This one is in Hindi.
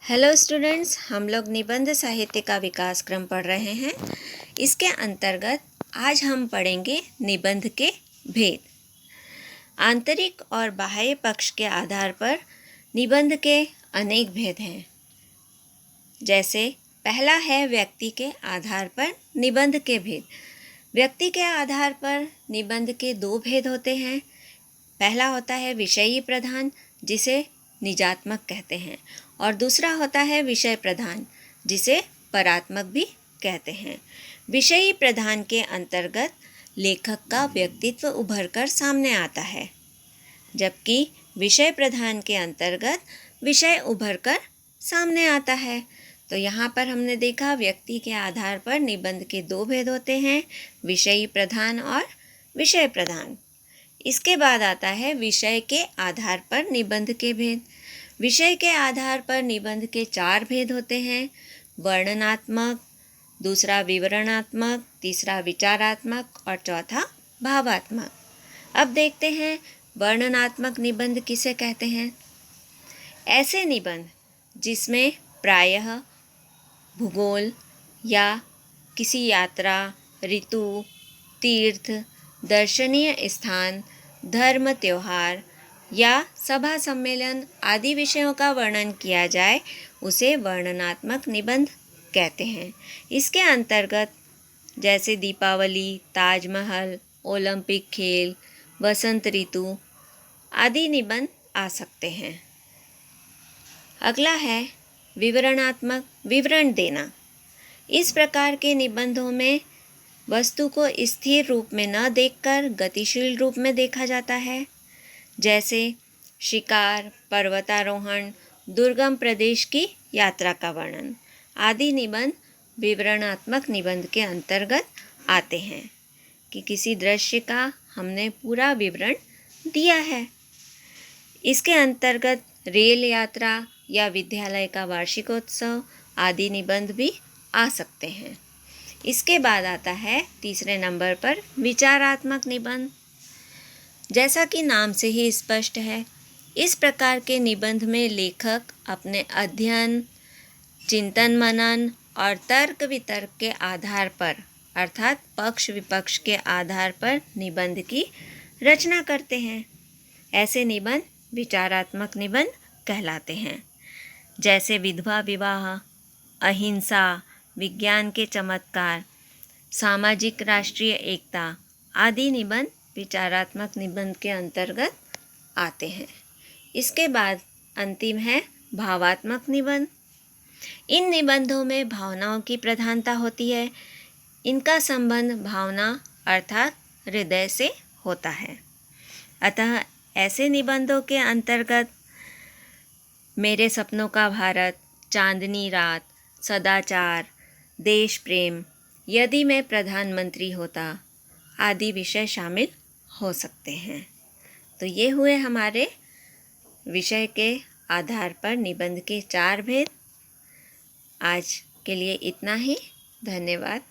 हेलो स्टूडेंट्स, हम लोग निबंध साहित्य का विकास क्रम पढ़ रहे हैं। इसके अंतर्गत आज हम पढ़ेंगे निबंध के भेद। आंतरिक और बाह्य पक्ष के आधार पर निबंध के अनेक भेद हैं। जैसे पहला है व्यक्ति के आधार पर निबंध के भेद। व्यक्ति के आधार पर निबंध के दो भेद होते हैं। पहला होता है विषयी प्रधान, जिसे निजात्मक कहते हैं, और दूसरा होता है विषय प्रधान, जिसे परात्मक भी कहते हैं। विषयी प्रधान के अंतर्गत लेखक का व्यक्तित्व उभर कर सामने आता है, जबकि विषय प्रधान के अंतर्गत विषय उभर कर सामने आता है। तो यहाँ पर हमने देखा व्यक्ति के आधार पर निबंध के दो भेद होते हैं, विषयी प्रधान और विषय प्रधान। इसके बाद आता है विषय के आधार पर निबंध के भेद। विषय के आधार पर निबंध के चार भेद होते हैं: वर्णनात्मक, दूसरा विवरणात्मक, तीसरा विचारात्मक और चौथा भावात्मक। अब देखते हैं वर्णनात्मक निबंध किसे कहते हैं। ऐसे निबंध जिसमें प्रायः भूगोल या किसी यात्रा, ऋतु, तीर्थ, दर्शनीय स्थान, धर्म, त्योहार या सभा सम्मेलन आदि विषयों का वर्णन किया जाए, उसे वर्णनात्मक निबंध कहते हैं। इसके अंतर्गत जैसे दीपावली, ताजमहल, ओलंपिक खेल, वसंत ऋतु आदि निबंध आ सकते हैं। अगला है विवरणात्मक, विवरण देना। इस प्रकार के निबंधों में वस्तु को स्थिर रूप में न देखकर गतिशील रूप में देखा जाता है। जैसे शिकार, पर्वतारोहण, दुर्गम प्रदेश की यात्रा का वर्णन आदि निबंध विवरणात्मक निबंध के अंतर्गत आते हैं कि किसी दृश्य का हमने पूरा विवरण दिया है। इसके अंतर्गत रेल यात्रा या विद्यालय का वार्षिकोत्सव आदि निबंध भी आ सकते हैं। इसके बाद आता है तीसरे नंबर पर विचारात्मक निबंध। जैसा कि नाम से ही स्पष्ट है, इस प्रकार के निबंध में लेखक अपने अध्ययन, चिंतन मनन और तर्क वितर्क के आधार पर, अर्थात पक्ष विपक्ष के आधार पर निबंध की रचना करते हैं। ऐसे निबंध विचारात्मक निबंध कहलाते हैं। जैसे विधवा विवाह, अहिंसा, विज्ञान के चमत्कार, सामाजिक राष्ट्रीय एकता आदि निबंध विचारात्मक निबंध के अंतर्गत आते हैं। इसके बाद अंतिम है भावात्मक निबंध। इन निबंधों में भावनाओं की प्रधानता होती है। इनका संबंध भावना अर्थात हृदय से होता है। अतः ऐसे निबंधों के अंतर्गत मेरे सपनों का भारत, चांदनी रात, सदाचार, देश प्रेम, यदि मैं प्रधानमंत्री होता आदि विषय शामिल हो सकते हैं। तो ये हुए हमारे विषय के आधार पर निबंध के चार भेद। आज के लिए इतना ही। धन्यवाद।